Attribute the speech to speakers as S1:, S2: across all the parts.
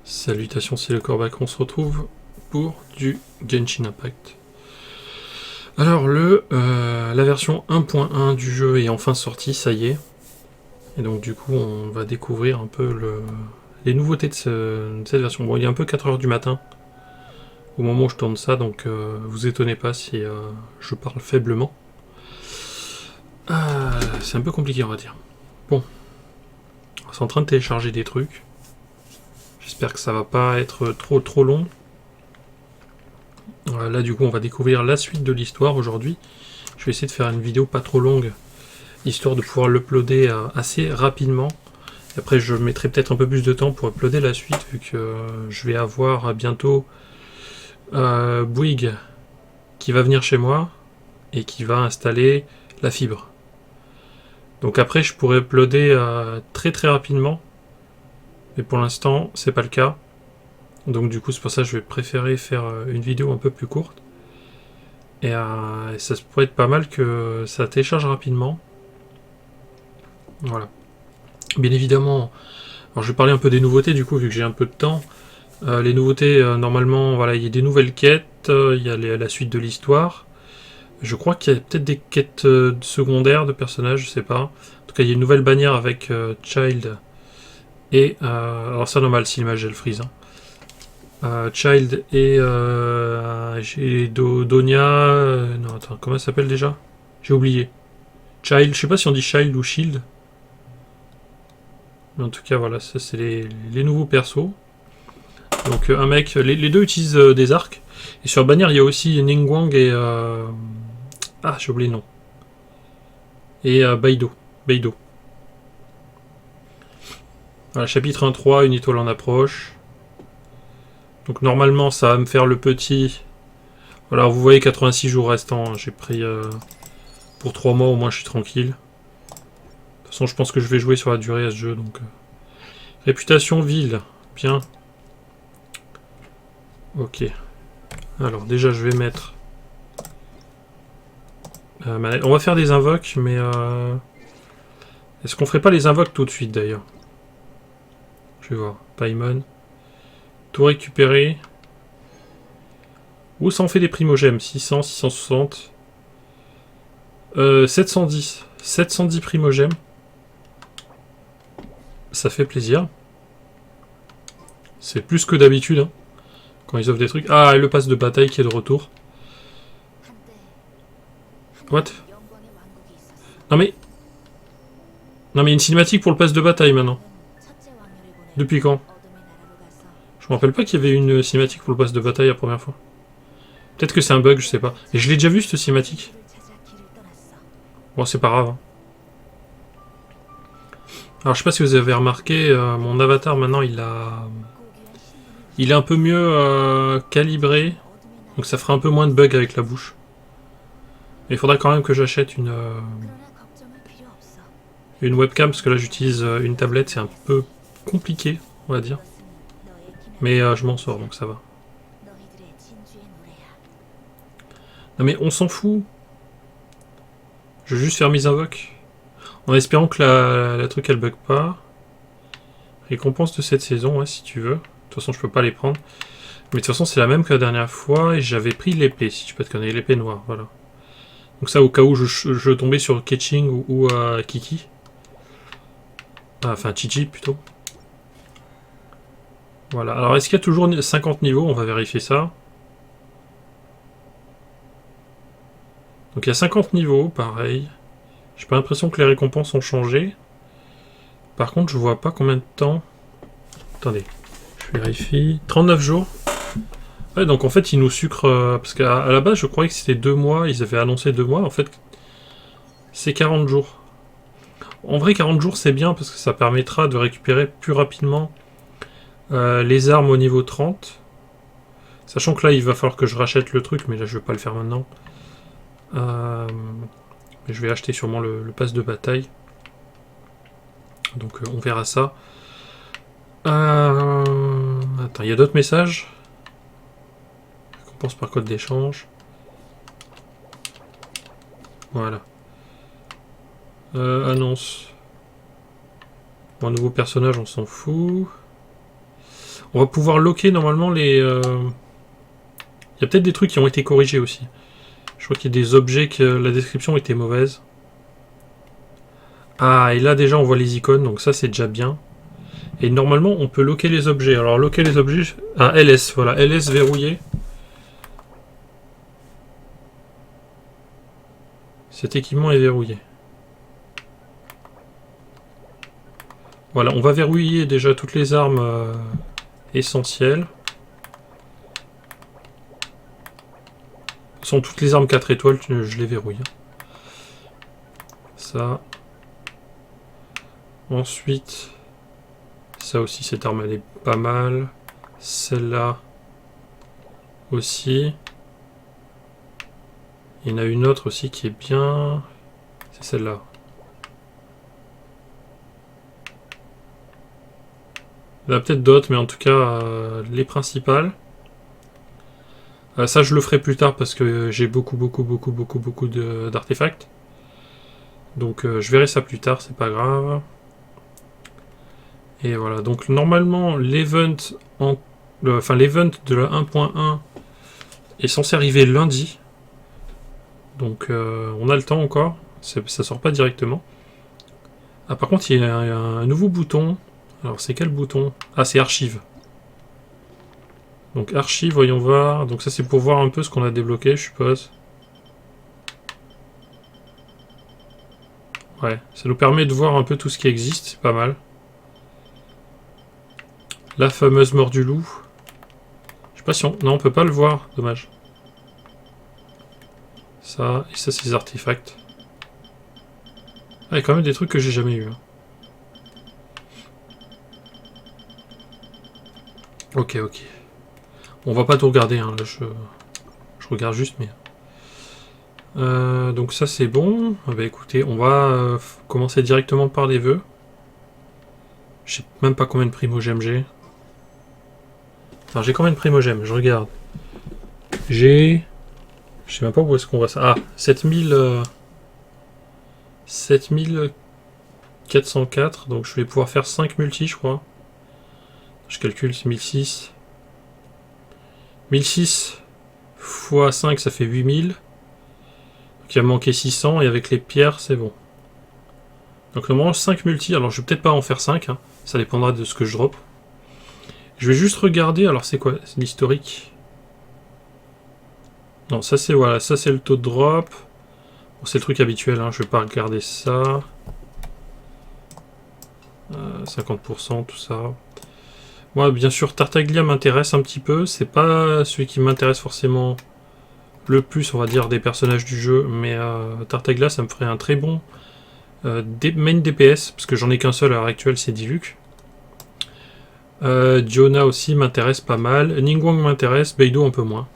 S1: Salutations, c'est le Corbac, on se retrouve pour du Genshin Impact. Alors la version 1.1 du jeu est enfin sortie, ça y est. Et donc du coup on va découvrir un peu les nouveautés de cette version. Bon, il est un peu 4h du matin au moment où je tourne ça, donc vous étonnez pas si je parle faiblement. C'est un peu compliqué on va dire. Bon, c'est en train de télécharger des trucs. J'espère que ça va pas être trop long. Là du coup on va découvrir la suite de l'histoire aujourd'hui. Je vais essayer de faire une vidéo pas trop longue, histoire de pouvoir l'uploader assez rapidement. Et après je mettrai peut-être un peu plus de temps pour uploader la suite, vu que je vais avoir bientôt Bouygues qui va venir chez moi et qui va installer la fibre. Donc après je pourrais uploader très rapidement, mais pour l'instant c'est pas le cas. Donc du coup c'est pour ça que je vais préférer faire une vidéo un peu plus courte. Et ça pourrait être pas mal que ça télécharge rapidement. Voilà. Bien évidemment, alors je vais parler un peu des nouveautés du coup, vu que j'ai un peu de temps. Les nouveautés, normalement, voilà, il y a des nouvelles quêtes, il y a la suite de l'histoire. Je crois qu'il y a peut-être des quêtes secondaires de personnages, je sais pas. En tout cas, il y a une nouvelle bannière avec Child et... alors c'est normal si l'image elle freeze. Child et Donia... non, attends, comment ça s'appelle déjà? J'ai oublié. Child, je sais pas si on dit Child ou Shield. Mais en tout cas, voilà, ça c'est les nouveaux persos. Donc un mec, les deux utilisent des arcs. Et sur la bannière, il y a aussi Ningguang et... ah, j'ai oublié le nom. Et Beidou. Beidou. Voilà, chapitre 1.3, une étoile en approche. Donc normalement, ça va me faire le petit... Voilà, vous voyez 86 jours restants. J'ai pris pour 3 mois, au moins je suis tranquille. De toute façon, je pense que je vais jouer sur la durée à ce jeu. Donc réputation ville. Bien. Ok. Alors déjà, je vais mettre... on va faire des invoques, mais... est-ce qu'on ferait pas les invoques tout de suite, d'ailleurs? Je vais voir. Paimon. Tout récupérer. Où ça en fait des primogèmes? 600, 660. 710. 710 primogèmes. Ça fait plaisir. C'est plus que d'habitude, hein, quand ils offrent des trucs. Ah, et le pass de bataille qui est de retour. What? Non mais... Non mais il y a une cinématique pour le pass de bataille maintenant. Depuis quand? Je me rappelle pas qu'il y avait une cinématique pour le pass de bataille la première fois. Peut-être que c'est un bug, je sais pas. Et je l'ai déjà vu cette cinématique. Bon, c'est pas grave. Hein. Alors je sais pas si vous avez remarqué, mon avatar maintenant il est un peu mieux calibré. Donc ça fera un peu moins de bugs avec la bouche. Mais il faudra quand même que j'achète une webcam, parce que là j'utilise une tablette, c'est un peu compliqué, on va dire. Mais je m'en sors, donc ça va. Non mais on s'en fout. Je vais juste faire mes invoques. En espérant que la truc elle bug pas. Récompense de cette saison, ouais, si tu veux. De toute façon je peux pas les prendre. Mais de toute façon c'est la même que la dernière fois, et j'avais pris l'épée, si tu peux te connaître, l'épée noire, voilà. Donc ça au cas où je tombais sur Keqing ou Kiki. Enfin Chichi plutôt. Voilà, alors est-ce qu'il y a toujours 50 niveaux? On va vérifier ça. Donc il y a 50 niveaux, pareil. J'ai pas l'impression que les récompenses ont changé. Par contre, je vois pas combien de temps... Attendez, je vérifie. 39 jours. Ouais, donc en fait, ils nous sucrent... parce qu'à la base, je croyais que c'était 2 mois. Ils avaient annoncé 2 mois. En fait, c'est 40 jours. En vrai, 40 jours, c'est bien parce que ça permettra de récupérer plus rapidement les armes au niveau 30. Sachant que là, il va falloir que je rachète le truc, mais là, je vais pas le faire maintenant. Je vais acheter sûrement le pass de bataille. Donc on verra ça. Attends, il y a d'autres messages. Récompense par code d'échange. Voilà. Annonce. Bon, un nouveau personnage, on s'en fout. On va pouvoir loquer normalement les... Il y a peut-être des trucs qui ont été corrigés aussi. Je crois qu'il y a des objets que la description était mauvaise. Ah, et là déjà on voit les icônes, donc ça c'est déjà bien. Et normalement on peut loquer les objets. Alors loquer les objets... Ah, LS, voilà, LS verrouillé. Cet équipement est verrouillé. Voilà, on va verrouiller déjà toutes les armes essentielles. De toute façon, toutes les armes 4 étoiles, je les verrouille. Ça. Ensuite, ça aussi, cette arme, elle est pas mal. Celle-là aussi. Il y en a une autre aussi qui est bien. C'est celle-là. Il y en a peut-être d'autres, mais en tout cas, les principales. Ça, je le ferai plus tard parce que j'ai beaucoup d'artefacts. Donc, je verrai ça plus tard, c'est pas grave. Et voilà, donc normalement, l'event de la 1.1 est censé arriver lundi. Donc, on a le temps encore. Ça sort pas directement. Ah, par contre, il y a un nouveau bouton. Alors, c'est quel bouton? Ah, c'est archive. Donc, archive, voyons voir. Donc, ça, c'est pour voir un peu ce qu'on a débloqué, je suppose. Ouais, ça nous permet de voir un peu tout ce qui existe, c'est pas mal. La fameuse mort du loup. Je sais pas si on... Non, on peut pas le voir, dommage. Ça, et ça, c'est les artefacts. Ah, il y a quand même des trucs que j'ai jamais eu. Hein. Ok. On va pas tout regarder, hein. Là, je regarde juste, mais... donc ça, c'est bon. Ah bah écoutez, on va commencer directement par les vœux. Je sais même pas combien de primogèmes j'ai. Enfin, j'ai combien de primogèmes? Je regarde. J'ai... Je sais même pas où est-ce qu'on voit ça. Ah, 7404. Donc je vais pouvoir faire 5 multi, je crois. Je calcule, c'est 1006. 1006 x 5, ça fait 8000. Donc il va manquer 600. Et avec les pierres, c'est bon. Donc normalement 5 multi. Alors je vais peut-être pas en faire 5. Hein. Ça dépendra de ce que je drop. Je vais juste regarder. Alors c'est quoi? C'est l'historique. Non, ça c'est voilà, ça c'est le taux de drop. Bon, c'est le truc habituel, hein, je vais pas regarder ça. 50%, tout ça. Moi, bien sûr, Tartaglia m'intéresse un petit peu. C'est pas celui qui m'intéresse forcément le plus, on va dire, des personnages du jeu. Mais Tartaglia, ça me ferait un très bon main DPS, parce que j'en ai qu'un seul à l'heure actuelle, c'est Diluc. Diona aussi m'intéresse pas mal. Ningguang m'intéresse, Beidou un peu moins.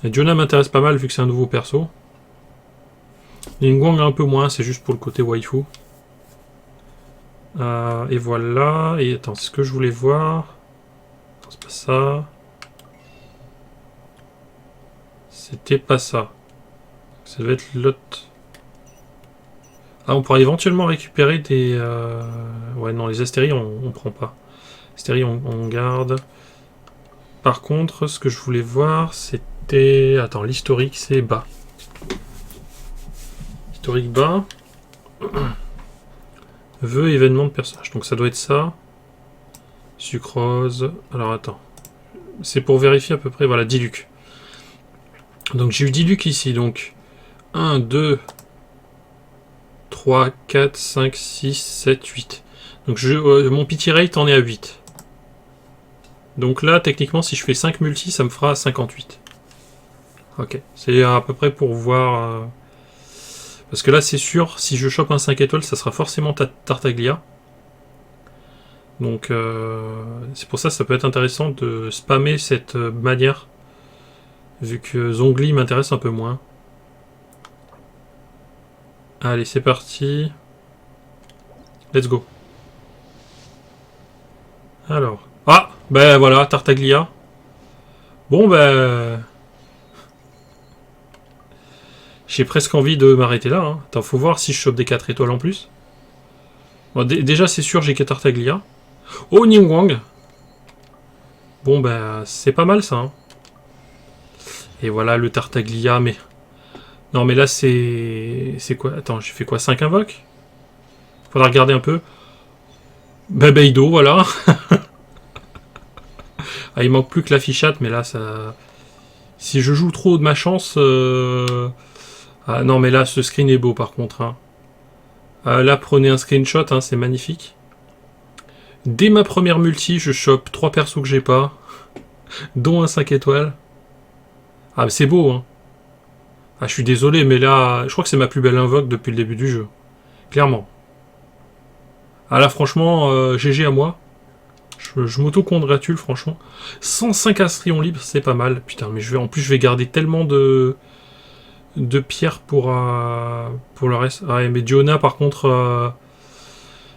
S1: Diona m'intéresse pas mal vu que c'est un nouveau perso. Ningguang un peu moins, c'est juste pour le côté waifu. Et voilà. Et attends, c'est ce que je voulais voir. C'est pas ça. C'était pas ça. Ça devait être l'autre. Ah, on pourra éventuellement récupérer des... Ouais, non, les astéries, on prend pas. Astéries, on garde. Par contre, ce que je voulais voir, c'était... Attends, l'historique, c'est bas. Historique bas. Vœux événement de personnage. Donc ça doit être ça. Sucrose. Alors attends. C'est pour vérifier à peu près. Voilà, Diluc. Donc j'ai eu Diluc ici. Donc 1, 2, 3, 4, 5, 6, 7, 8. Donc mon pity rate en est à 8. Donc là, techniquement, si je fais 5 multi, ça me fera 58. Ok. C'est à peu près pour voir... Parce que là, c'est sûr, si je chope un 5 étoiles, ça sera forcément Tartaglia. Donc, c'est pour ça que ça peut être intéressant de spammer cette manière. Vu que Zhongli m'intéresse un peu moins. Allez, c'est parti. Let's go. Alors. Ah, ben voilà, Tartaglia. Bon, ben... J'ai presque envie de m'arrêter là. Hein. Attends, faut voir si je chope des 4 étoiles en plus. Bon, déjà, c'est sûr, j'ai que Tartaglia. Oh, Ningguang. Bon, ben, c'est pas mal, ça. Hein. Et voilà, le Tartaglia, mais... Non, mais là, c'est... C'est quoi? Attends, j'ai fait quoi? 5 invoques? Faudra regarder un peu. Babeido, voilà. Ah, il manque plus que la fichette, mais là, ça... Si je joue trop de ma chance... Ah non, mais là, ce screen est beau, par contre. Hein. Là, prenez un screenshot, hein, c'est magnifique. Dès ma première multi, je chope 3 persos que j'ai pas, dont un 5 étoiles. Ah, mais c'est beau, hein. Ah, je suis désolé, mais là, je crois que c'est ma plus belle invoque depuis le début du jeu. Clairement. Ah là, franchement, GG à moi. Je m'auto-congratule, franchement. 105 astrions libres, c'est pas mal. Putain, mais en plus, je vais garder tellement de pierres pour le reste. Ah, mais Diona, par contre,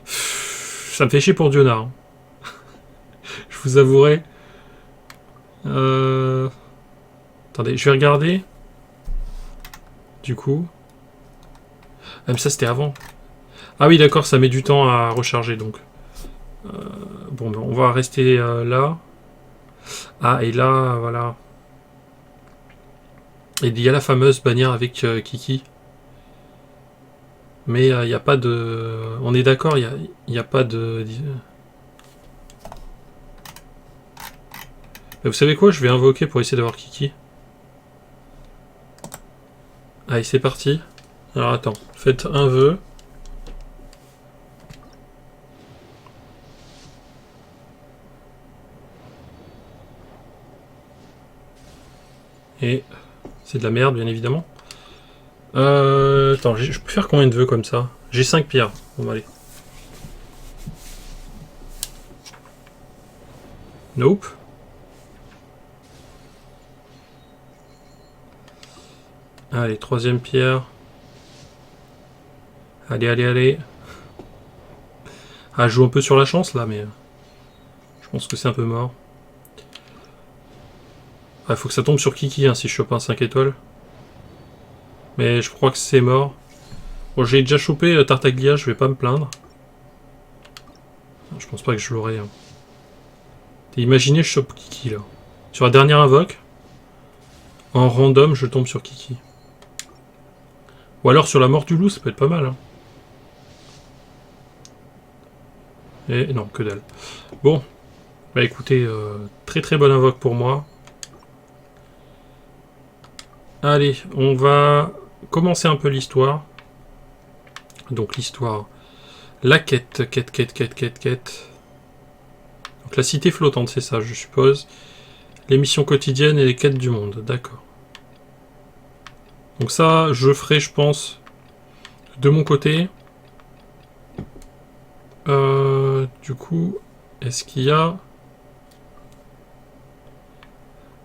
S1: ça me fait chier pour Diona. Hein. Je vous avouerai. Attendez, je vais regarder. Du coup. Ah, mais ça, c'était avant. Ah oui, d'accord, ça met du temps à recharger, donc. Bon, ben, on va rester là. Ah, et là, voilà. Et il y a la fameuse bannière avec Kiki. Mais il n'y a pas de... On est d'accord, il n'y a pas de... Mais vous savez quoi? Je vais invoquer pour essayer d'avoir Kiki. Allez, c'est parti. Alors, attends. Faites un vœu. Et... C'est de la merde, bien évidemment. Attends, je peux faire combien de vœux comme ça? J'ai 5 pierres. Bon, bah, allez. Nope. Allez, troisième pierre. Allez, allez, allez. Ah, je joue un peu sur la chance, là, mais... Je pense que c'est un peu mort. Il faut que ça tombe sur Kiki, hein, si je chope un 5 étoiles. Mais je crois que c'est mort. Bon, j'ai déjà chopé Tartaglia, je vais pas me plaindre. Je pense pas que je l'aurai. Hein. Imaginez, je chope Kiki, là. Sur la dernière invoque, en random, je tombe sur Kiki. Ou alors sur la mort du loup, ça peut être pas mal. Hein. Et non, que dalle. Bon, bah écoutez, très très bonne invoque pour moi. Allez, on va commencer un peu l'histoire. Donc l'histoire, la quête. Donc la cité flottante, c'est ça, je suppose. Les missions quotidiennes et les quêtes du monde, d'accord. Donc ça, je ferai, je pense, de mon côté. Du coup, est-ce qu'il y a...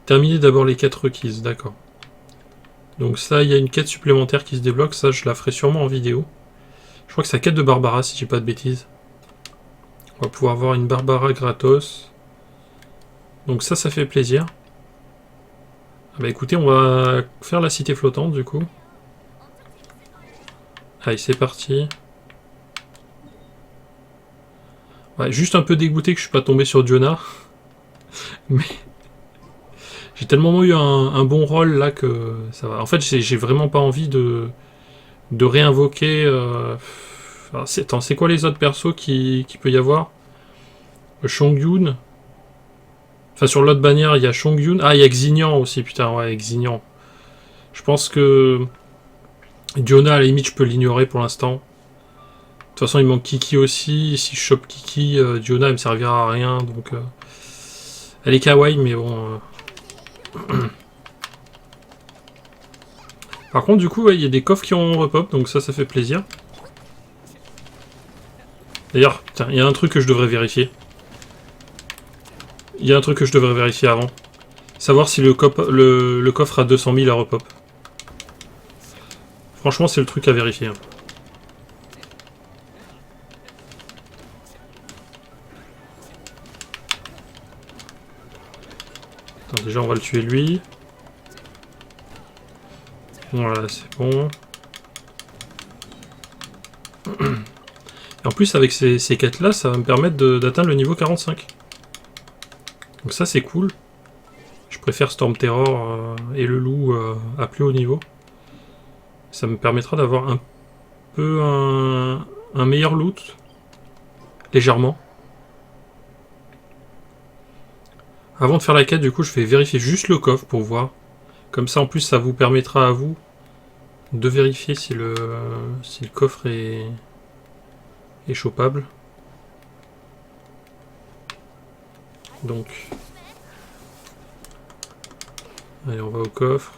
S1: Terminer d'abord les quêtes requises, d'accord. Donc ça, il y a une quête supplémentaire qui se débloque, ça je la ferai sûrement en vidéo. Je crois que c'est la quête de Barbara, si j'ai pas de bêtises. On va pouvoir avoir une Barbara gratos. Donc ça fait plaisir. Ah bah écoutez, on va faire la cité flottante du coup. Allez, c'est parti. Ouais, juste un peu dégoûté que je suis pas tombé sur Diona. Mais j'ai tellement eu un bon rôle là que ça va. En fait, j'ai vraiment pas envie de réinvoquer... Attends, c'est quoi les autres persos qui peut y avoir? Shongyun. Enfin, sur l'autre bannière, il y a Shongyun. Ah, il y a Xignan aussi, putain, ouais, Xignan. Je pense que Diona, à la limite, je peux l'ignorer pour l'instant. De toute façon, il manque Kiki aussi. Si je chope Kiki, Diona, elle me servira à rien, donc... Elle est kawaii, mais bon... Par contre, du coup, il y a des coffres qui ont repop, donc ça fait plaisir. D'ailleurs, il y a un truc que je devrais vérifier. Il y a un truc que je devrais vérifier avant. Savoir si le coffre a 200 000 à repop. Franchement, c'est le truc à vérifier. Hein. Attends, déjà, on va le tuer lui. Voilà, c'est bon. Et en plus, avec ces quêtes-là, ça va me permettre d'atteindre le niveau 45. Donc ça c'est cool. Je préfère Storm Terror et le loup à plus haut niveau. Ça me permettra d'avoir un peu un meilleur loot. Légèrement. Avant de faire la quête, du coup, je vais vérifier juste le coffre pour voir. Comme ça, en plus, ça vous permettra à vous de vérifier si le coffre est chopable. Donc, allez, on va au coffre.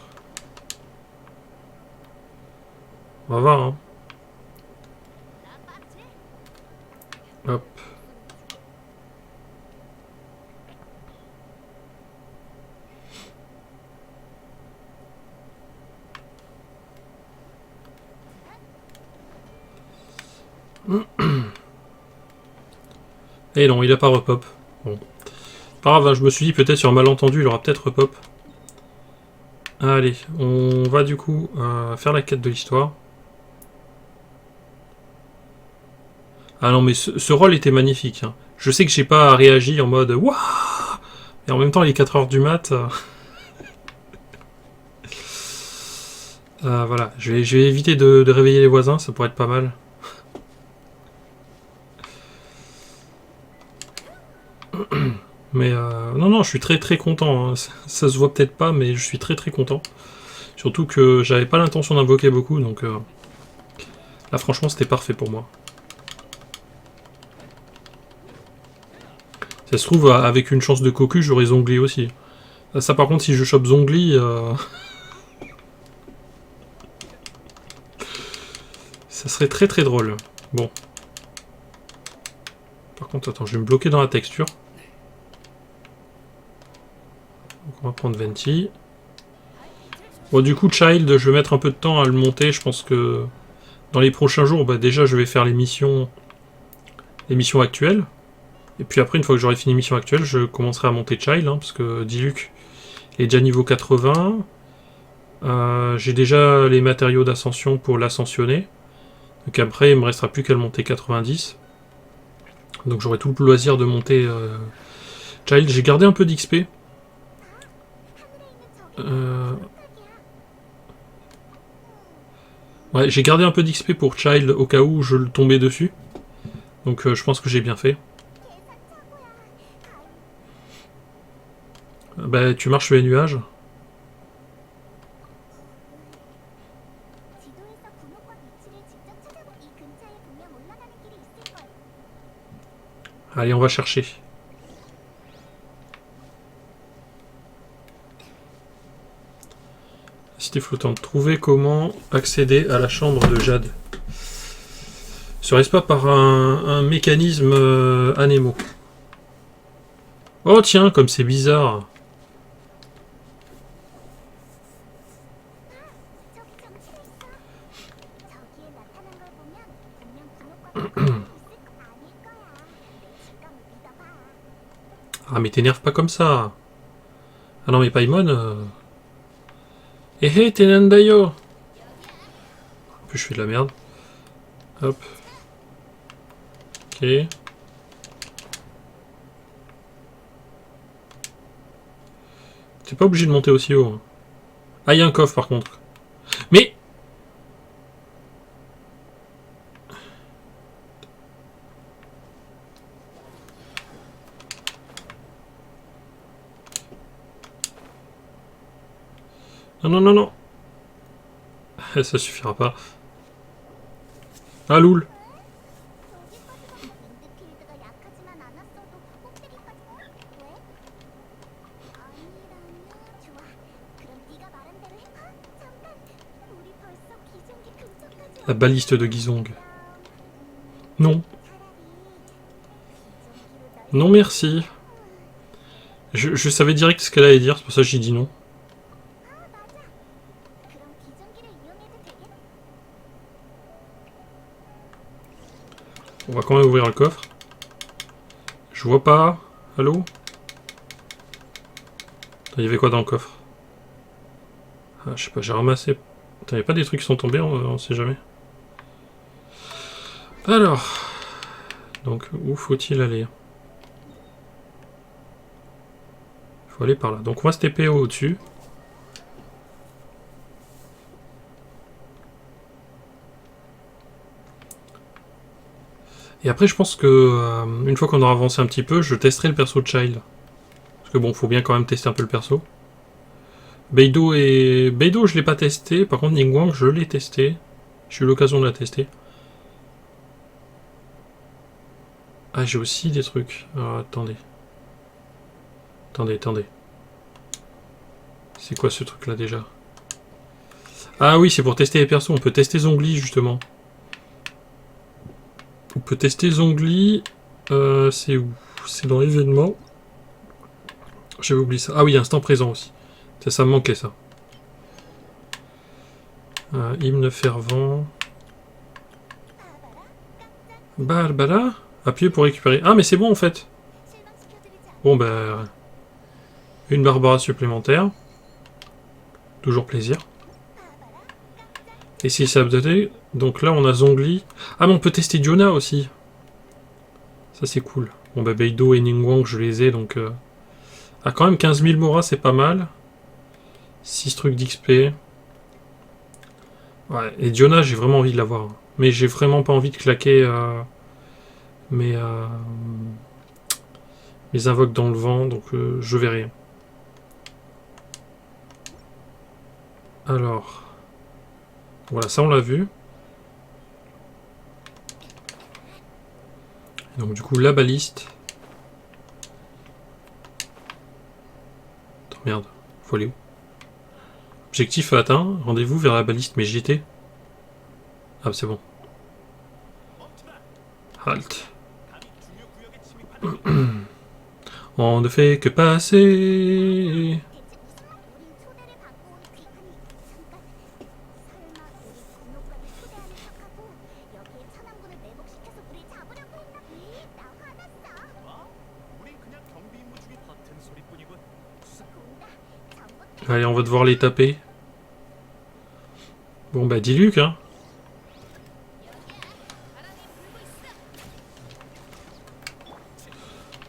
S1: On va voir, hein. Hop. Et non, il a pas repop. Bon. Pas grave, hein, je me suis dit peut-être sur un malentendu, il aura peut-être repop. Allez, on va du coup faire la quête de l'histoire. Ah non, mais ce rôle était magnifique. Hein. Je sais que j'ai pas réagi en mode waouh, et en même temps, il est 4h du mat. Voilà, je vais éviter de réveiller les voisins, ça pourrait être pas mal. Mais non, non, je suis très très content. Hein. Ça se voit peut-être pas, mais je suis très très content. Surtout que j'avais pas l'intention d'invoquer beaucoup, donc là franchement c'était parfait pour moi. Ça se trouve, avec une chance de cocu, j'aurais Zongli aussi. Ça par contre, si je chope Zongli... ça serait très très drôle. Bon. Par contre, attends, je vais me bloquer dans la texture. Donc on va prendre Venti. Bon, du coup, Child, je vais mettre un peu de temps à le monter. Je pense que dans les prochains jours, bah, déjà, je vais faire les missions actuelles. Et puis après, une fois que j'aurai fini les missions actuelles, je commencerai à monter Child, hein, parce que Diluc est déjà niveau 80. J'ai déjà les matériaux d'ascension pour l'ascensionner. Donc après, il me restera plus qu'à le monter 90. Donc j'aurai tout le loisir de monter Child. J'ai gardé un peu d'XP. Ouais, j'ai gardé un peu d'XP pour Child au cas où je le tombais dessus. Donc je pense que j'ai bien fait. Bah tu marches sur les nuages. Allez, on va chercher. Cité flottante. Trouver comment accéder à la chambre de Jade. Serait-ce pas par un mécanisme anémo? Oh tiens, comme c'est bizarre. Ah mais t'énerve pas comme ça. Ah non mais Paimon... Eh hé, Tenandayo. En plus je fais de la merde. Hop. Ok. T'es pas obligé de monter aussi haut. Hein. Ah, il y a un coffre par contre. Mais... Non, non, non, non. Ça suffira pas. Ah, loul. La baliste de Gizong. Non. Non, merci. Je savais direct ce qu'elle allait dire, c'est pour ça que j'ai dit non. On va quand même ouvrir le coffre. Je vois pas. Allô? Il y avait quoi dans le coffre? Ah, je sais pas, j'ai ramassé... Attends, il n'y a pas des trucs qui sont tombés, on sait jamais. Alors... Donc, où faut-il aller? Faut aller par là. Donc on va se TP au-dessus. Et après je pense que une fois qu'on aura avancé un petit peu, je testerai le perso de Child. Parce que bon, faut bien quand même tester un peu le perso. Beidou je l'ai pas testé, par contre Ningguang je l'ai testé. J'ai eu l'occasion de la tester. Ah, j'ai aussi des trucs. Alors, attendez. Attendez. C'est quoi ce truc là déjà? Ah oui, c'est pour tester les persos. On peut tester Zhongli justement. On peut tester Zhongli. C'est où? C'est dans l'événement. J'avais oublié ça. Ah oui, instant présent aussi. Ça me manquait ça. Hymne fervent. Barbara. Appuyez pour récupérer. Ah mais c'est bon en fait. Bon ben... Une Barbara supplémentaire. Toujours plaisir. Et si ça updaté, donc là on a Zhongli. Ah mais on peut tester Diona aussi. Ça c'est cool. Bon bah Beidou et Ningguang je les ai donc... Ah quand même 15 000 Mora c'est pas mal. 6 trucs d'XP. Ouais, et Diona j'ai vraiment envie de l'avoir. Mais j'ai vraiment pas envie de claquer mes invoques dans le vent, donc je verrai. Alors... Voilà, ça on l'a vu. Donc du coup la baliste. Attends, merde, faut aller où? Objectif atteint, rendez-vous vers la baliste, mais j'y étais. Ah c'est bon. Halt. On ne fait que passer. Allez, on va devoir les taper. Bon bah Diluc, hein.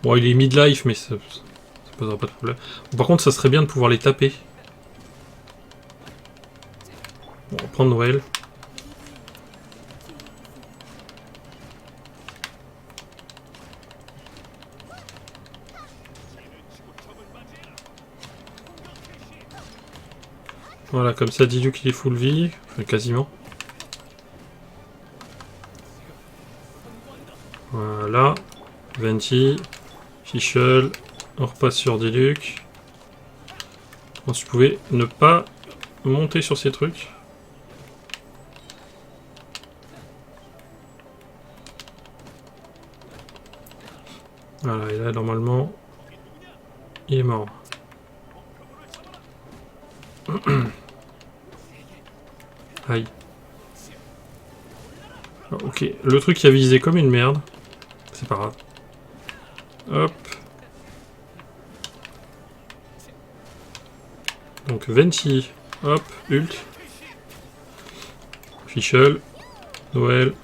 S1: Bon, il est mid-life, mais ça posera pas de problème. Bon, par contre, ça serait bien de pouvoir les taper. Bon, on va prendre Noël. Voilà, comme ça, Diluc il est full vie, enfin, quasiment. Voilà, Venti, Fischl, on repasse sur Diluc. Bon, si je pouvais ne pas monter sur ces trucs. Voilà, et là, normalement, il est mort. Aïe. Ah, ok, le truc qui a visé comme une merde. C'est pas grave. Hop. Donc Venti. Hop, ult. Fischl. Noël.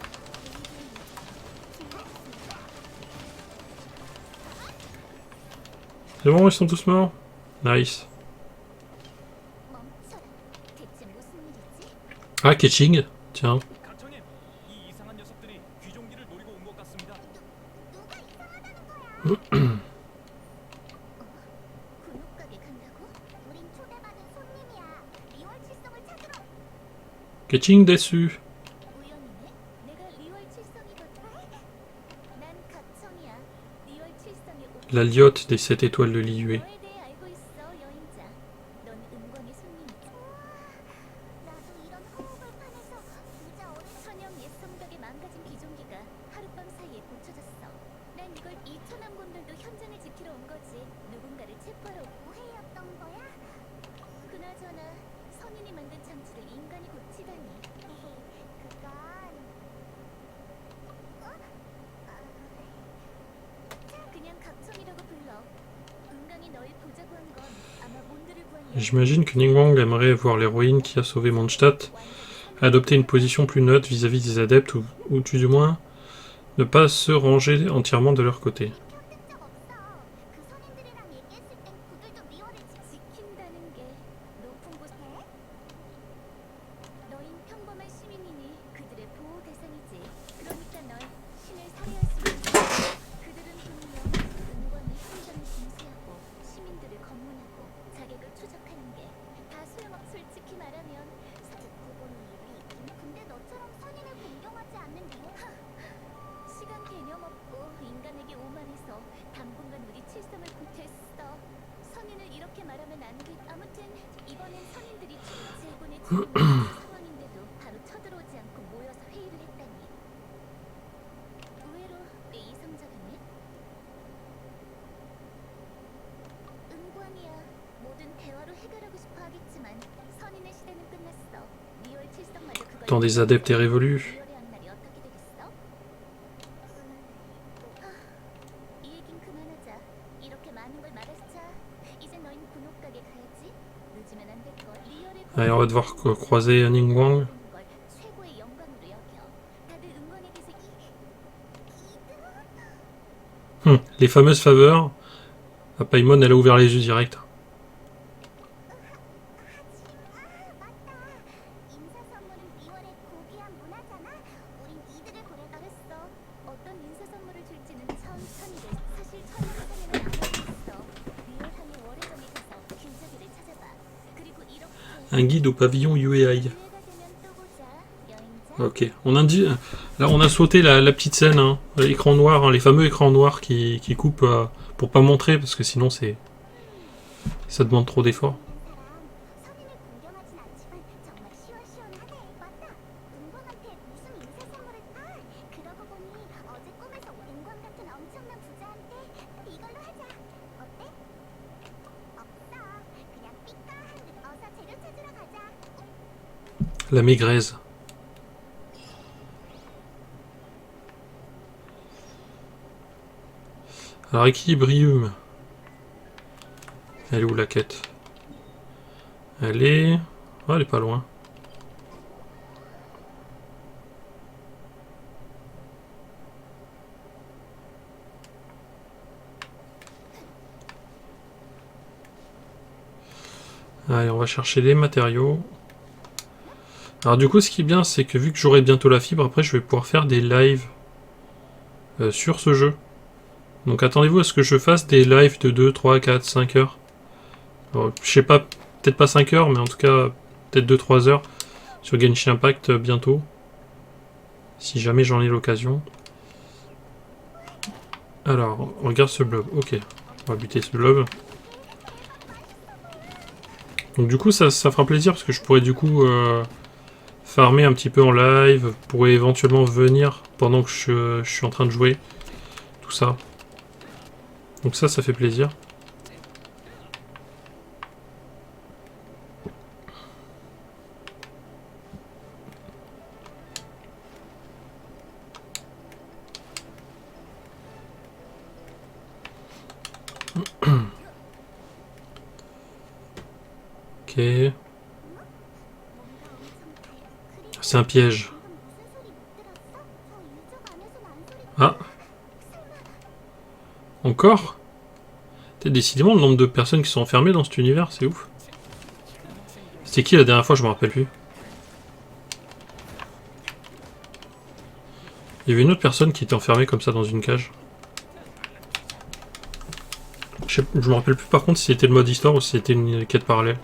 S1: C'est bon, ils sont tous morts? Nice. Ah, Ketching. Tiens. Ketching déçu. La lyotte des 7 étoiles de l'IUE. J'imagine que Ningguang aimerait voir l'héroïne qui a sauvé Mondstadt adopter une position plus neutre vis-à-vis des adeptes ou du moins ne pas se ranger entièrement de leur côté.
S2: 상황인데도 바로 쳐들어오지 않고 모여서 회의를 했다니. 의외로 꽤 이성적이네. 은광이야. 모든 대화로 해결하고 싶어 하겠지만 선인의 시대는 끝났어. 리얼 칠성마저 그걸
S1: Dans des adeptes révolus.
S2: 리얼의 앞날이 어떻게 되겠어? 이 얘긴 그만하자. 이렇게 많은 걸 말했자 이제 너흰 군옥가게 가야지. 늦으면 안 될 걸. 리얼의
S1: Allez, on va devoir croiser Ningguang.
S2: 걸 최고의 영광으로 여겨. 다들 은광에게서
S1: Les fameuses faveurs. Ah, Paimon, elle a ouvert les yeux direct.
S2: 인사 선물은 리얼의 고귀한 문화잖아. 우린 이득을 보내다 했어. 어떤 인사 선물을 줄지는 천천히 돼. 사실 천연상에는 안 알려줬어. 리얼 항의 월해점에 가서 길잡이를 찾아봐. 그리고 이렇게
S1: Un guide au pavillon UEI.
S2: 기회가 되면 또 보자. 여행자.
S1: Ok, on indique. Là, on a sauté la petite scène, hein. L'écran noir, hein, les fameux écrans noirs qui coupent pour pas montrer, parce que sinon ça demande trop d'efforts.
S2: 선인을 공경하진 않지만 정말 시원시원하네. 맞다. 은광한테 무슨 인사 선물을 그러고 보니 어제 꿈에서 은광 같은 엄청난 부자한테 이걸로 하자. 어때? 없어. 그냥 삐까한 듯 어서 재료 찾으러 가자.
S1: La maigresse. Alors, équilibrium. Elle est où la quête? Elle est... Oh, elle est pas loin. Allez, on va chercher les matériaux. Alors du coup, ce qui est bien, c'est que vu que j'aurai bientôt la fibre, après je vais pouvoir faire des lives sur ce jeu. Donc attendez-vous à ce que je fasse des lives de 2, 3, 4, 5 heures. Alors, je sais pas, peut-être pas 5 heures, mais en tout cas, peut-être 2-3 heures sur Genshin Impact bientôt. Si jamais j'en ai l'occasion. Alors, on regarde ce blob. Ok, on va buter ce blob. Donc du coup, ça fera plaisir parce que je pourrais du coup farmer un petit peu en live. Pourrais éventuellement venir pendant que je suis en train de jouer. Tout ça. Donc ça fait plaisir. Ok. C'est un piège. Ah. Encore? Décidément, le nombre de personnes qui sont enfermées dans cet univers, c'est ouf. C'était qui la dernière fois? Je me rappelle plus. Il y avait une autre personne qui était enfermée comme ça dans une cage. Je me rappelle plus par contre si c'était le mode histoire ou si c'était une quête parallèle.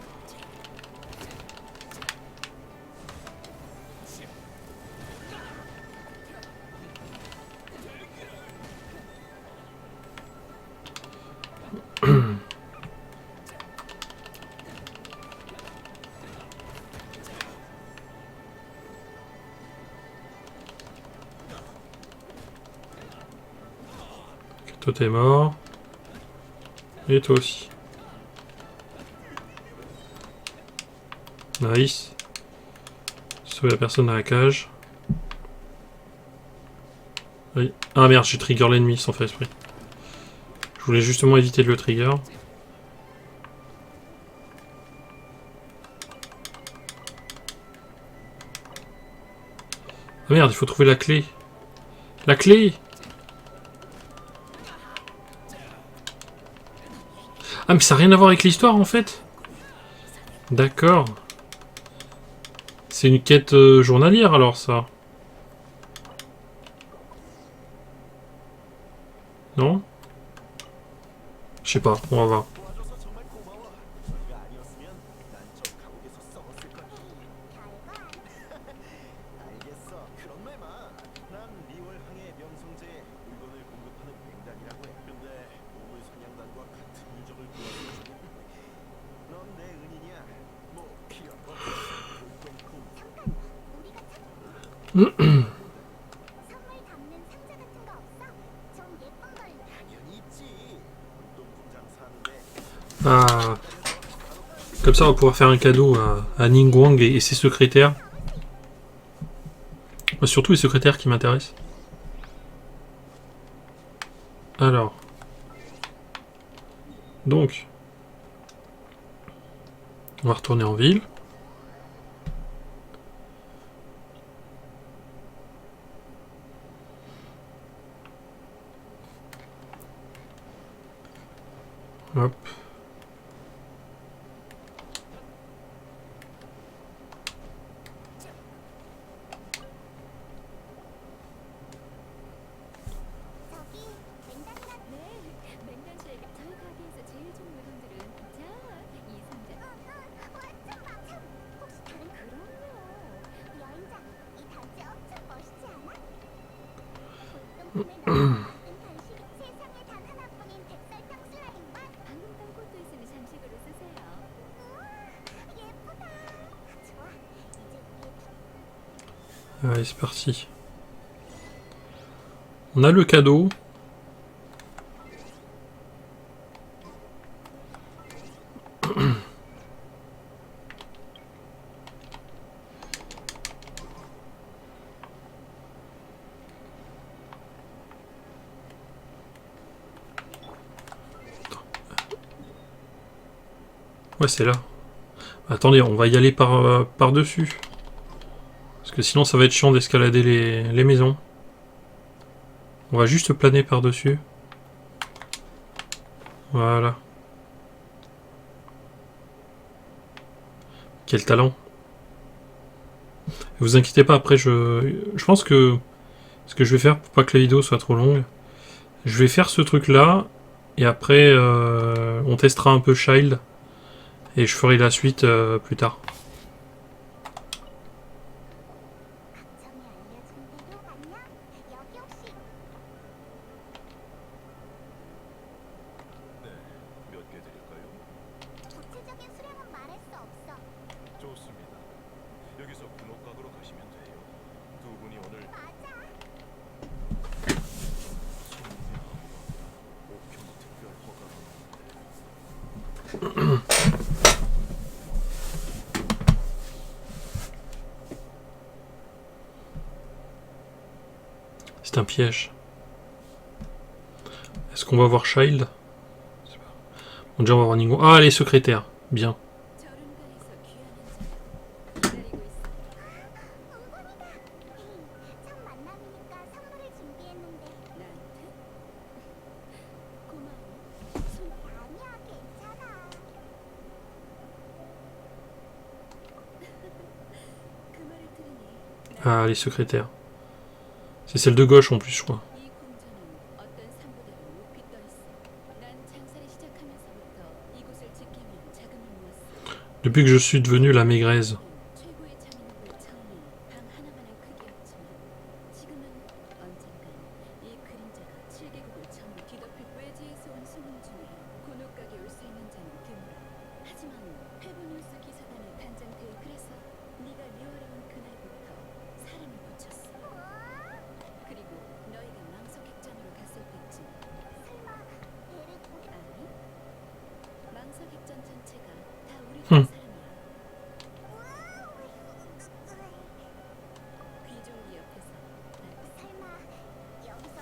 S1: Toi t'es mort. Et toi aussi. Nice. Sauver la personne dans la cage. Oui. Ah merde, j'ai trigger l'ennemi sans faire esprit. Je voulais justement éviter de le trigger. Ah merde, il faut trouver la clé. La clé! Ah mais ça n'a rien à voir avec l'histoire en fait. D'accord. C'est une quête journalière alors ça. Non? Je sais pas, on va voir.
S2: 선물 담는 상자 같은 거 없어? 좀 예쁜 걸로.
S3: 당연히 있지. 운동공장 사는데
S1: Ah, comme ça, on va pouvoir faire un cadeau à Ningguang et ses secrétaires. Surtout les secrétaires qui m'intéressent. Alors. Donc. On va retourner en ville. Hop.
S2: 저기 맹단이랑 맹단실 저희 가게에서 제일 좋은 물건들은 자, 이 상자. 완전 막참. 혹시 다른 그럼요. 여행자, 이 단지 엄청 멋있지 않아? 골동품에 넣어 만든 간식이 세상에 단 하나뿐인 백설 평수라는 말. 방금 딴 꽃도 있으니 장식으로 쓰세요. 우와, 예쁘다. 좋아, 이제 우리의
S1: Allez, c'est parti. On a le cadeau. Ouais, c'est là. Attendez, on va y aller par-dessus. Parce que sinon, ça va être chiant d'escalader les maisons. On va juste planer par-dessus. Voilà. Quel talent. Vous inquiétez pas, après, je pense que ce que je vais faire pour pas que la vidéo soit trop longue, je vais faire ce truc-là. Et après, on testera un peu Child. Et je ferai la suite plus tard.
S2: 각청이 알려준 대로 갔냐? 여기 혹시
S3: 네, 몇 개 드릴까요?
S2: 구체적인 수량은 말할 수 없어.
S3: 좋습니다. 여기서 분홍각으로 가시면 돼요. 두 분이 오늘
S2: 맞아.
S3: 옥형 특별 허가가
S1: C'est un piège. Est-ce qu'on va voir Child? Bon, déjà on va voir Ningo. Ah, les secrétaires. Bien.
S2: 은곤이다. 첫 만남이니까 선물을 준비했는데. 나한테? 고마워. 아니야, 괜찮아. 그 말을 들으니
S1: Ah, les secrétaires. C'est celle de gauche en plus, je crois.
S2: 이 궁전은 어떤 산보다도 높이 떠 있어. 난 장사를 시작하면서부터 이곳을 지키며 자금을 모았어.
S1: Depuis que je suis devenu la maigreuse.
S2: 최고의 장인어를 처음엔 방 하나만한 크기였지만 지금은 언젠간 이 그림자가 7개국을 전부 뒤덮일 외지에서 온 손님 중에 곤옥가게 올 수 있는 자는 드물어. 하지만 페보뉴스 기사단의 단장들 그래서 네가 리월에 온 그날부터 사람을 붙였어. 그리고 너희가 망석액전으로 갔을 때쯤 설마 배를 고기 아니? 망석액전 전체가 다 우리
S1: 흠.
S2: 사람이야. 귀종기 옆에서 설마 여기서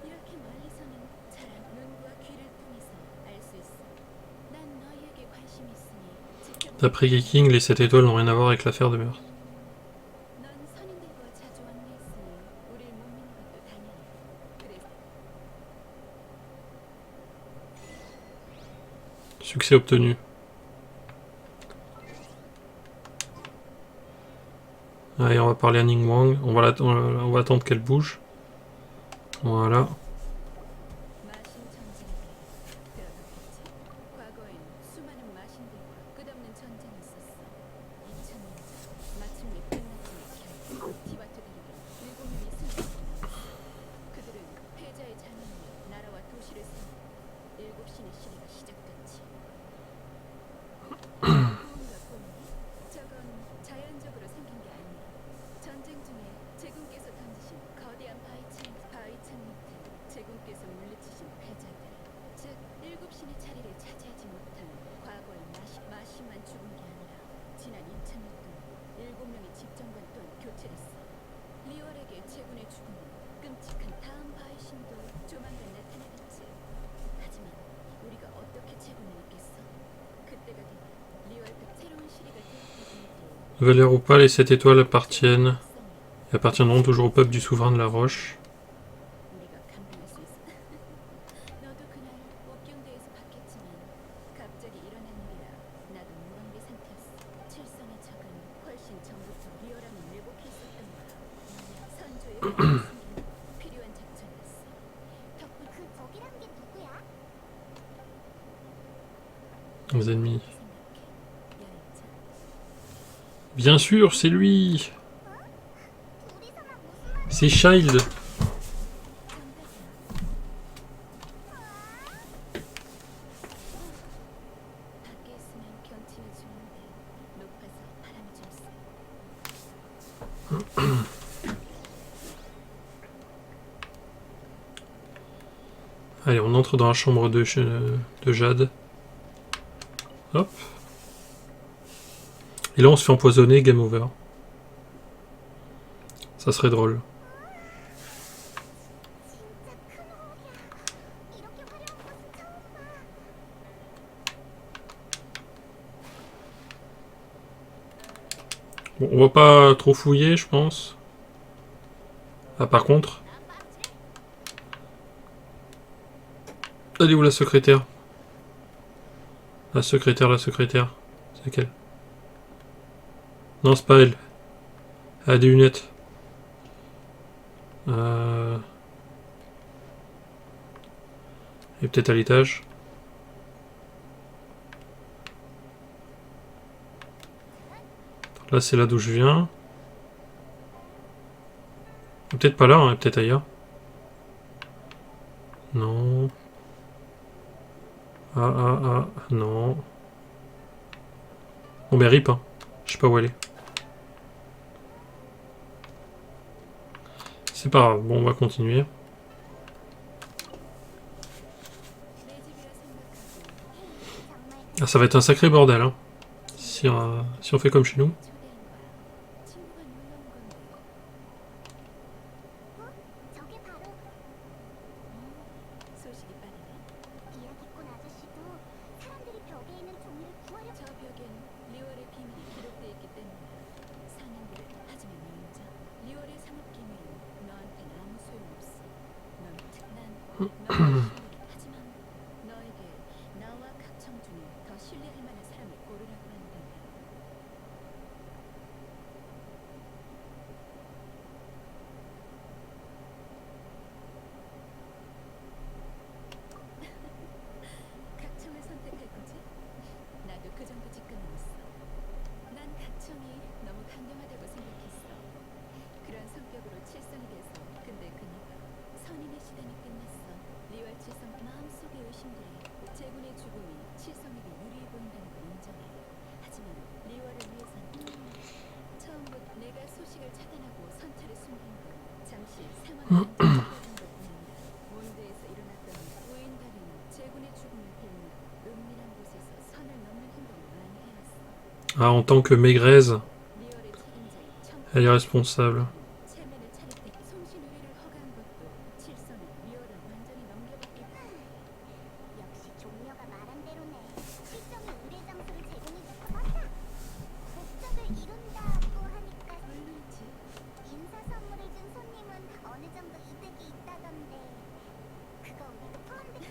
S2: 이렇게 멀리서는 잘 눈과 귀를 통해서 알 수 있어. 난 너희에게 관심이 있으니
S1: D'après Geeking, les 7 étoiles n'ont rien à voir avec l'affaire de meurtre.
S2: 넌 선인들과 자주 왕래했으니 우릴 못 믿는 것도 당연해. 그래서
S1: Succès obtenu. Allez, on va parler à Ningguang. On va attendre qu'elle bouge. Voilà.
S2: 마신 전쟁에 들어갔겠지. 과거엔 수많은 마신들과 끝없는 전쟁이 있었어. 2000년 전 마침내 끝났지만 결국 티바트들이 7명이 승리했어. 그들은 패자의 장인으로 나라와 도시를 세우고 7신의 시대가 시작됐지. 뭔가 보이니? 저건 자연적으로 생긴 게 아니야. 전쟁
S1: Valeur ou pas, les 7 étoiles appartiennent et appartiendront toujours au peuple du souverain de la roche.
S4: 우리가 감당할 수 있어. 너도 그날 옥경대에서 봤겠지만 갑자기 일어난 일이라 나도 무방비 상태였어. 칠성의 적은 훨씬 전부터 리어랑을 매복해 있었던 거야. 선조의 활약을 숨기는 필요한 작전이었어. 덕분
S2: 그 적이란 게 누구야?
S1: Les ennemis.
S4: 생각해. 여행자.
S1: Bien sûr, c'est lui.
S2: 둘이서만 무슨 말을
S1: C'est Child.
S4: 정답이야. 밖에 있으면 경치가 좋은데 높아서 바람이 좀 세.
S1: Allez, on entre dans la chambre de Jade. Hop. Et là, on se fait empoisonner, game over. Ça serait drôle.
S2: 진짜 큰 홀이야. 이렇게 화려한 곳은 처음 봐.
S1: Bon, on va pas trop fouiller, je pense. Ah, par contre... Elle est où la secrétaire? La secrétaire. C'est laquelle? Non, c'est pas elle. Elle a des lunettes. Elle est peut-être à l'étage. Là, c'est là d'où je viens. Peut-être pas là, hein, peut-être ailleurs. Non. Non. Bon, mais rip, hein. Je sais pas où elle est. C'est pas grave, bon, on va continuer.
S4: 내 집이라 생각하고
S2: 정말
S1: Ah, ça va être un sacré bordel, hein. Si on fait comme chez nous.
S4: 초대한 거야. 친구가 놀러 온 건데.
S2: 저게 바로
S4: 소식이 빠르네.
S2: 이야기꾼 아저씨도 사람들이 벽에 있는 종이를 구하려
S4: 저 벽엔 리월의 비밀이 기록돼 있기 때문이야. 상인들은 하지만 여행자 리월의 상업 기밀은 너한테는 아무 소용없어. 넌 특난 하지만 너에게 나와 각청 중에 더 신뢰할 만한 사람을 고르라고 한다면 각청을 선택할 거지? 나도 그 정도 직감은 있어. 난 각청이 너무 강경하다고 생각했어. 그런 성격으로 칠성이 돼서 근데 그녀가 선임의 시간이 끝났어. 리월 칠성 마음속의 의심들이 제군의 죽음이 칠성에게 유리해 보인다는 걸 인정해. 하지만 리월을 위해선 처음부터 내가 소식을 차단하고 선처를 숨긴 건 잠시 상황을 안정시켜준 것뿐이야. 몬드에서 일어났던 우인달은 제군의 죽음을 빌며 은밀한 곳에서 선을 넘는 행동을 많이 해왔어.
S1: Ah, en tant que maigreuse,
S4: 리얼의 책임자인
S1: elle est responsable.
S4: 체면을 차릴 때 송신우회를 허가한 것도 칠성이 리얼을 완전히 넘겨받기
S2: 역시 종려가 말한 대로네. 실정의 의뢰 장소를 제공해줄 것 같다. 목적을 이룬다고 하니까
S4: 물론이지.
S2: 인사 선물을 준 손님은 어느 정도 이득이 있다던데 그거 우리도 포함돼.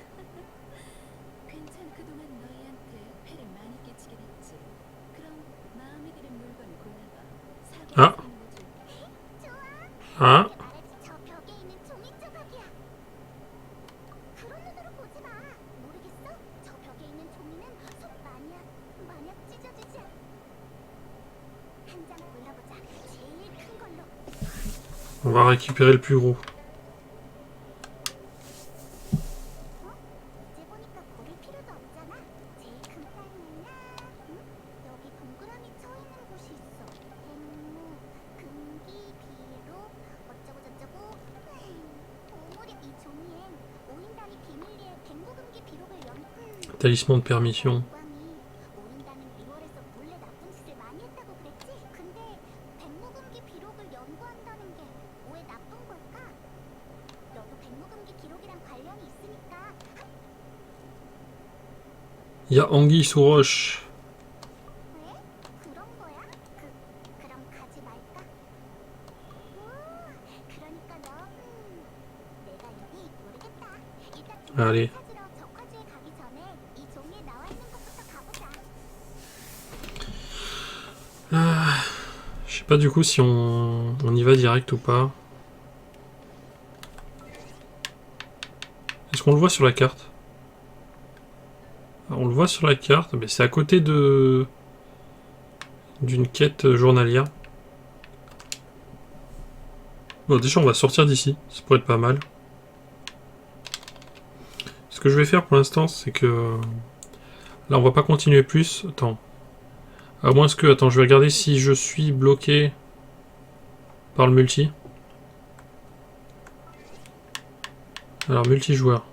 S4: 괜찮 그동안 너희한테 폐를 많이 끼치긴 했지. 그럼 마음에 드는 물건을 골라봐. 사고
S1: 아.
S4: 있는 거 줄게.
S2: 좋아.
S1: Ah,
S2: 내가 말했지 저 벽에 있는 종이 조각이야. 그런 눈으로 보지 마. 모르겠어? 저 벽에 있는 종이는 손 마냥 찢어지지 않. 한 장 골라보자. 제일 큰 걸로.
S1: on va récupérer le plus gros.
S2: 이제 보니까 고를 필요도 없잖아. 제일 큰 땅이나, 응? 여기 동그라미 쳐 있는 곳이 있어. 백무, 금기, 비로, 어쩌고 저쩌고. 오물이 이 종이엔 오인단이 비밀리에 백무금기 비록을
S1: Talisman de permission.
S2: 영광이 오인단은 리월에서 몰래 나쁜 짓을 많이 했다고 그랬지? 근데 백무금기 비록을 연구한다는 게 왜 나쁜 걸까? 너도 백무금기 기록이랑 관련이 있으니까
S1: Il y a Anguille sous roche.
S2: 왜? 그런 거야?
S1: Allez.
S2: 찾으러 적화지에 가기 전에 이 종이에 나와 있는 것부터 가보자.
S1: Je sais pas du coup si on y va direct ou pas. Est-ce qu'on le voit sur la carte? On le voit sur la carte, mais c'est à côté de d'une quête journalière. Bon, déjà on va sortir d'ici, ça pourrait être pas mal. Ce que je vais faire pour l'instant, c'est que là on va pas continuer plus. Attends. À moins que... Attends, je vais regarder si je suis bloqué par le multi. Alors, multijoueur.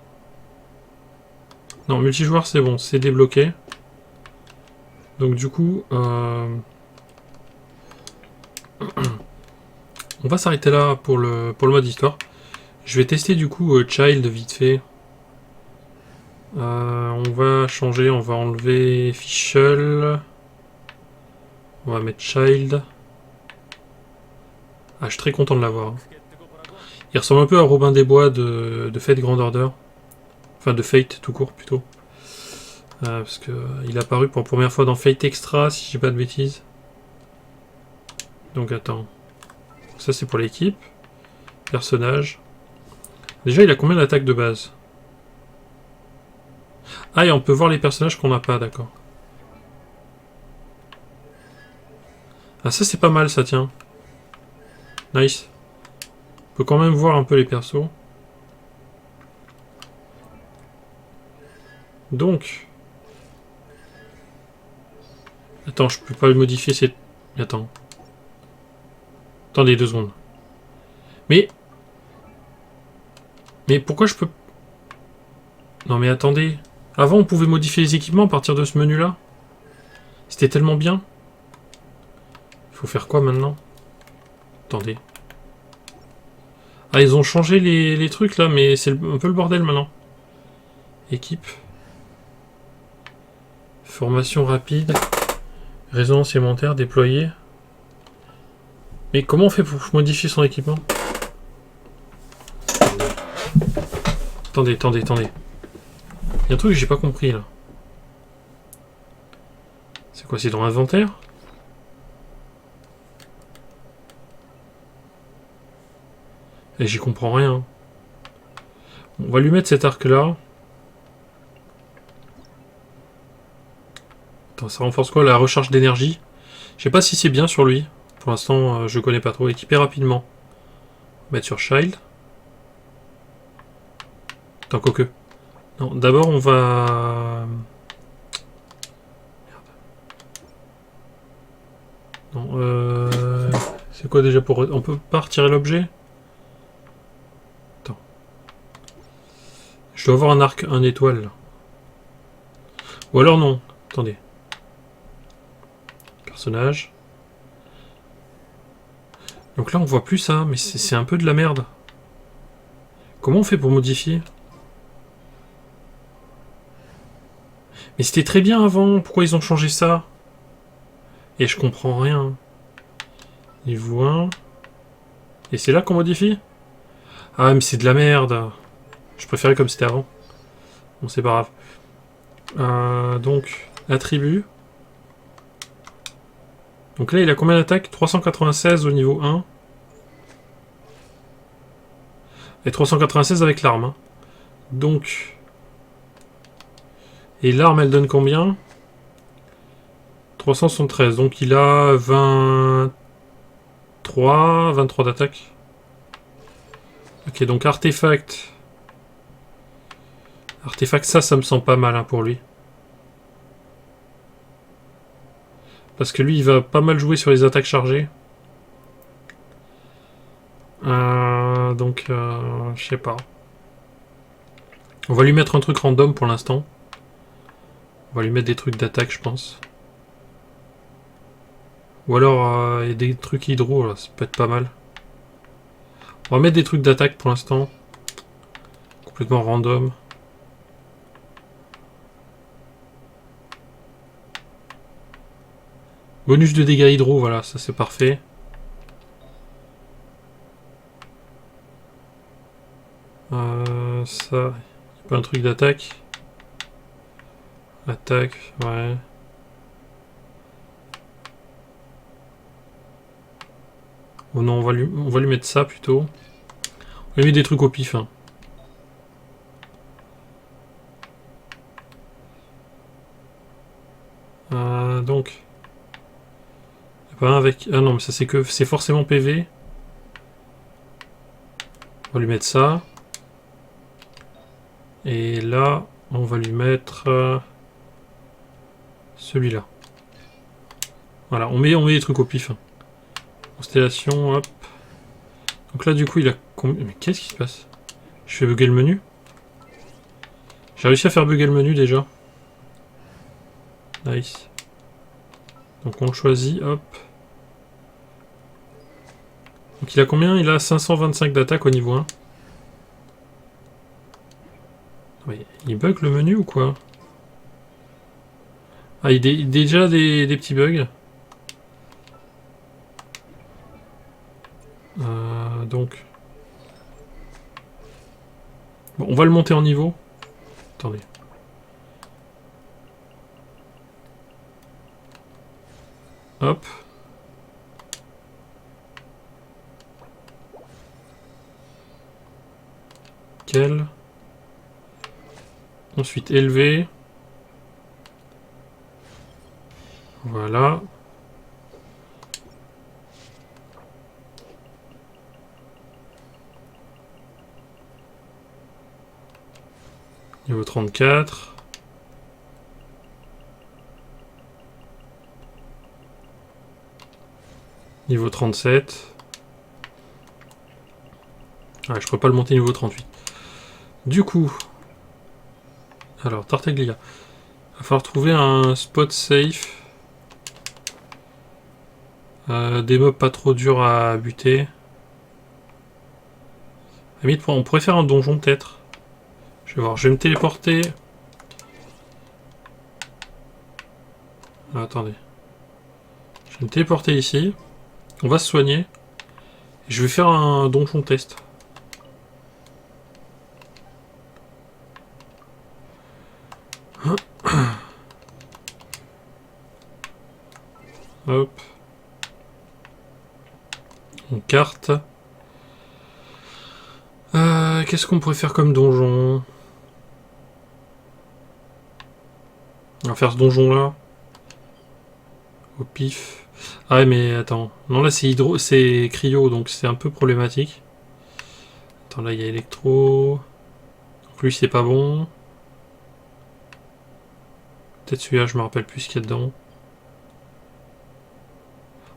S1: Non, multijoueur, c'est bon, c'est débloqué. Donc, du coup... on va s'arrêter là pour le mode histoire. Je vais tester, du coup, Child, vite fait. On va changer, on va enlever Fischl. On va mettre Child. Ah, je suis très content de l'avoir. Il ressemble un peu à Robin des Bois de Fate Grand Order. Enfin, de Fate tout court plutôt. Parce que il est apparu pour la première fois dans Fate Extra, si je dis pas de bêtises. Donc attends. Ça c'est pour l'équipe. Personnage. Déjà, il a combien d'attaques de base? Ah, et on peut voir les personnages qu'on n'a pas, d'accord. Ah, ça c'est pas mal, ça tient. Nice. On peut quand même voir un peu les persos. Donc. Attends, je peux pas le modifier, c'est... Attends. Attendez 2 secondes. Mais pourquoi je peux... Non mais attendez. Avant on pouvait modifier les équipements à partir de ce menu là. C'était tellement bien. Il faut faire quoi maintenant? Attendez. Ah, ils ont changé les trucs là, mais c'est un peu le bordel maintenant. Équipe. Formation rapide. Résonance élémentaire déployée. Mais comment on fait pour modifier son équipement? Attendez. Il y a un truc que j'ai pas compris là. C'est quoi? C'est dans l'inventaire? Et j'y comprends rien. On va lui mettre cet arc là. Attends, ça renforce quoi? La recharge d'énergie. Je sais pas si c'est bien sur lui. Pour l'instant, je connais pas trop. Équiper rapidement. Mettre sur Child. Attends, quoique. Non, d'abord on va... Merde. Non, c'est quoi déjà pour... On peut pas retirer l'objet? Attends. Je dois avoir un arc, un étoile. Là. Ou alors non. Attendez. Personnage. Donc là on voit plus ça, mais c'est un peu de la merde. Comment on fait pour modifier? Mais c'était très bien avant, pourquoi ils ont changé ça? Et je comprends rien. Niveau 1. Et c'est là qu'on modifie? Ah mais c'est de la merde. Je préférais comme c'était avant. Bon c'est pas grave. Donc, attribut. Donc là il a combien d'attaques? 396 au niveau 1. Et 396 avec l'arme. Hein. Donc... Et l'arme, elle donne combien? 373. Donc il a 23 d'attaque. Ok, donc artefact. Artefact, ça me semble pas mal hein, pour lui. Parce que lui, il va pas mal jouer sur les attaques chargées. Donc, je sais pas. On va lui mettre un truc random pour l'instant. On va lui mettre des trucs d'attaque, je pense. Ou alors, il y a des trucs hydro, là, ça peut être pas mal. On va mettre des trucs d'attaque pour l'instant. Complètement random. Bonus de dégâts hydro, voilà, ça c'est parfait. Ça, y a Pas un truc d'attaque. Attaque, ouais. Oh non, on va lui mettre ça plutôt. On va lui mettre des trucs au pif. Hein. Donc. Pas un avec. Ah non, mais ça c'est que. C'est forcément PV. On va lui mettre ça. Et là, on va lui mettre. Celui-là. Voilà, on met des trucs au pif. Hein. Constellation, hop. Donc là, du coup, il a combien... Mais qu'est-ce qui se passe? Je fais bugger le menu? J'ai réussi à faire bugger le menu déjà. Nice. Donc on le choisit, hop. Donc il a combien? Il a 525 d'attaque au niveau 1. Oui, il bug le menu ou quoi? Ah, il y a déjà des petits bugs. Donc... Bon, on va le monter en niveau. Attendez. Hop. Nickel. Ensuite élevé. Voilà. Niveau 34. Niveau 37. Ah, je peux pas le monter niveau 38. Du coup... Alors, Tartaglia. Il va falloir trouver un spot safe. Des mobs pas trop durs à buter. À la limite, on pourrait faire un donjon peut-être. Je vais voir, je vais me téléporter. Ah, attendez. Je vais me téléporter ici. On va se soigner. Je vais faire un donjon test. Hop. On carte. Qu'est-ce qu'on pourrait faire comme donjon? On va faire ce donjon là. Au pif. Ah ouais, mais attends. Non, là c'est cryo, donc c'est un peu problématique. Attends, là il y a électro. Donc lui c'est pas bon. Peut-être celui-là, je me rappelle plus ce qu'il y a dedans.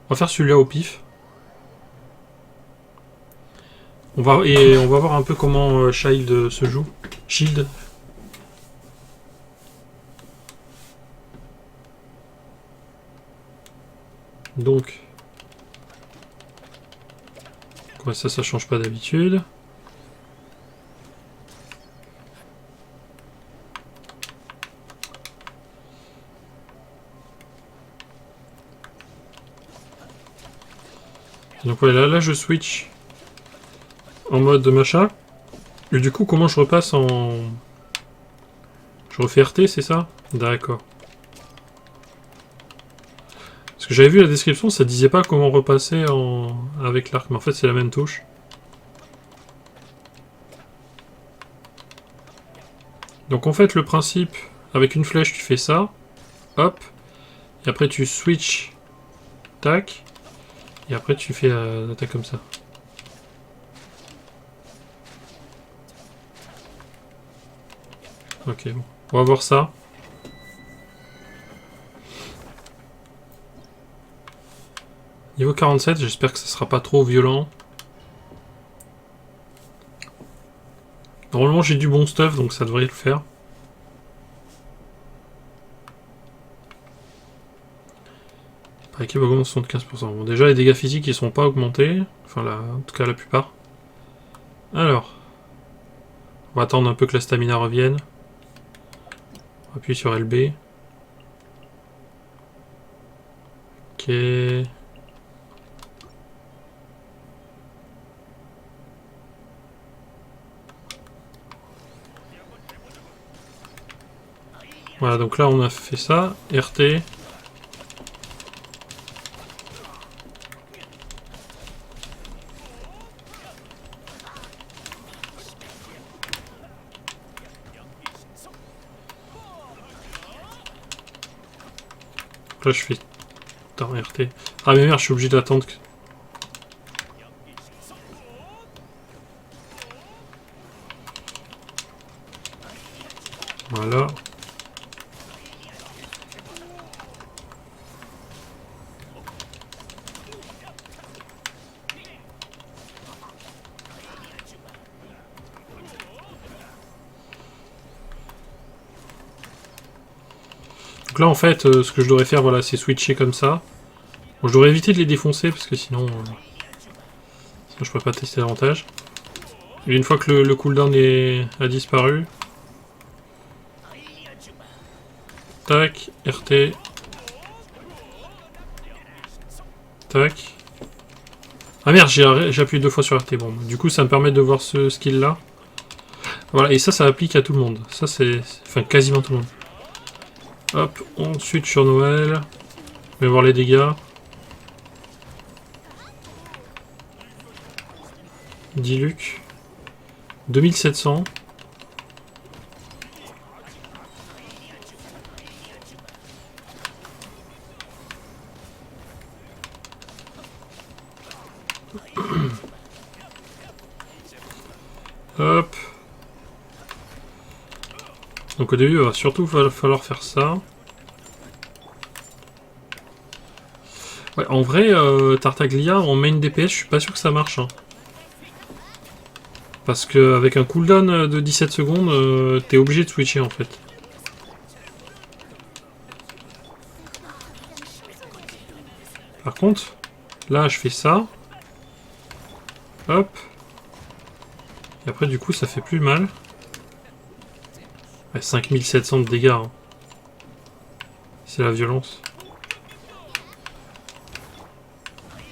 S1: On va faire celui-là au pif. On va voir un peu comment Shield se joue. Shield. Donc. Quoi, ça change pas d'habitude. Donc voilà, là je switch en mode machin. Et du coup, comment je repasse en... Je refais RT, c'est ça? D'accord. Parce que j'avais vu la description, ça disait pas comment repasser avec l'arc, mais en fait c'est la même touche. Donc en fait le principe, avec une flèche tu fais ça, hop, et après tu switch, tac, et après tu fais l'attaque comme ça. Ok, bon. On va voir ça. Niveau 47, j'espère que ça sera pas trop violent. Normalement j'ai du bon stuff, donc ça devrait le faire. Par équipe augmente 75%. Bon, déjà les dégâts physiques ils sont pas augmentés. Enfin là, en tout cas la plupart. Alors. On va attendre un peu que la stamina revienne. On va appuyer sur LB. Ok. Voilà, donc là on a fait ça. RT. Donc là je fais... Attends, RT. Ah mais merde, je suis obligé d'attendre que... Voilà. Donc là en fait, ce que je devrais faire, voilà, c'est switcher comme ça. Bon, je devrais éviter de les défoncer parce que sinon je pourrais pas tester davantage. Et une fois que le cooldown a disparu, tac, RT, tac. Ah merde, j'ai appuyé 2 fois sur RT. Bon, du coup ça me permet de voir ce skill là. Voilà, et ça applique à tout le monde. Ça c'est... Enfin quasiment tout le monde. Hop, ensuite sur Noël. On va voir les dégâts. Diluc. 2700. Hop. Donc au début, il va surtout falloir faire ça. Ouais, en vrai, Tartaglia en main DPS, je suis pas sûr que ça marche. Hein. Parce qu'avec un cooldown de 17 secondes, t'es obligé de switcher en fait. Par contre, là je fais ça. Hop. Et après du coup ça fait plus mal. Ouais, 5700 de dégâts. Hein. C'est la violence.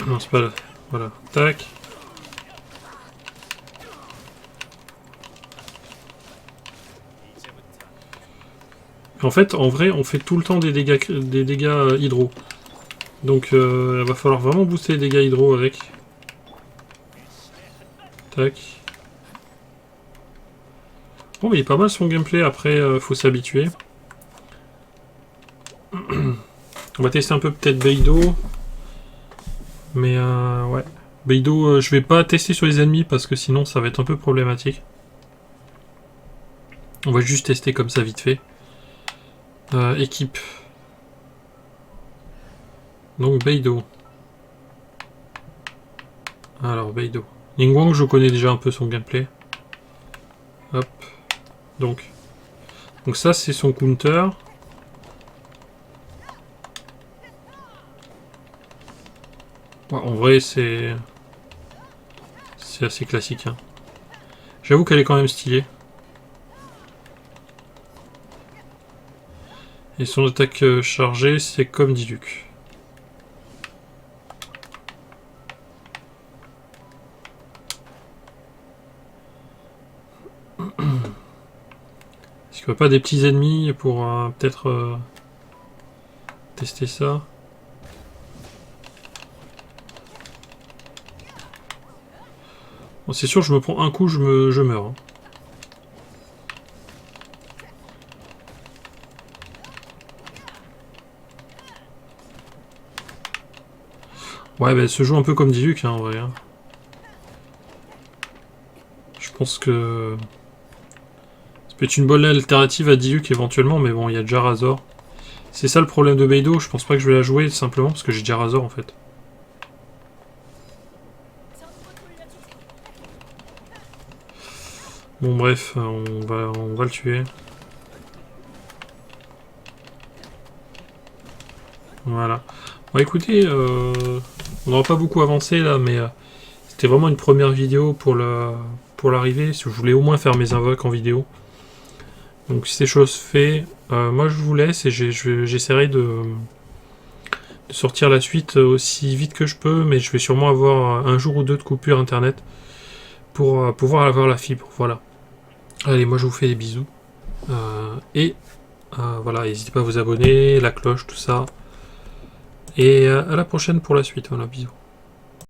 S1: Non, c'est pas là. Voilà. Tac. En fait, en vrai, on fait tout le temps des dégâts hydro. Donc, il va falloir vraiment booster les dégâts hydro avec. Tac. Bon, mais il est pas mal son gameplay. Après, faut s'habituer. On va tester un peu peut-être Beidou. Mais ouais. Beidou, je vais pas tester sur les ennemis parce que sinon ça va être un peu problématique. On va juste tester comme ça vite fait. Équipe. Donc Beidou. Alors Beidou. Ningguang, je connais déjà un peu son gameplay. Hop. Donc ça c'est son counter. Ouais, en vrai c'est assez classique. Hein. J'avoue qu'elle est quand même stylée. Et son attaque chargée, c'est comme Diluc. Est-ce qu'il n'y a pas des petits ennemis pour peut-être tester ça? Bon, c'est sûr, je me prends un coup, je meurs. Hein. Ouais, bah, elle se joue un peu comme Diluc, hein, en vrai. Hein. Je pense que... ça peut être une bonne alternative à Diluc éventuellement, mais bon, il y a déjà Razor. C'est ça le problème de Beidou, je pense pas que je vais la jouer simplement parce que j'ai déjà Razor en fait. Bon bref, on va le tuer. Voilà. Bon écoutez, on n'aura pas beaucoup avancé là, mais c'était vraiment une première vidéo pour l'arrivée. Je voulais au moins faire mes invoques en vidéo. Donc si c'est chose fait, moi je vous laisse et j'essaierai de sortir la suite aussi vite que je peux, mais je vais sûrement avoir un jour ou deux de coupure internet pour pouvoir avoir la fibre. Voilà. Allez, moi je vous fais des bisous et Voilà, n'hésitez pas à vous abonner, la cloche, tout ça. Et à la prochaine pour la suite. Voilà, bisous.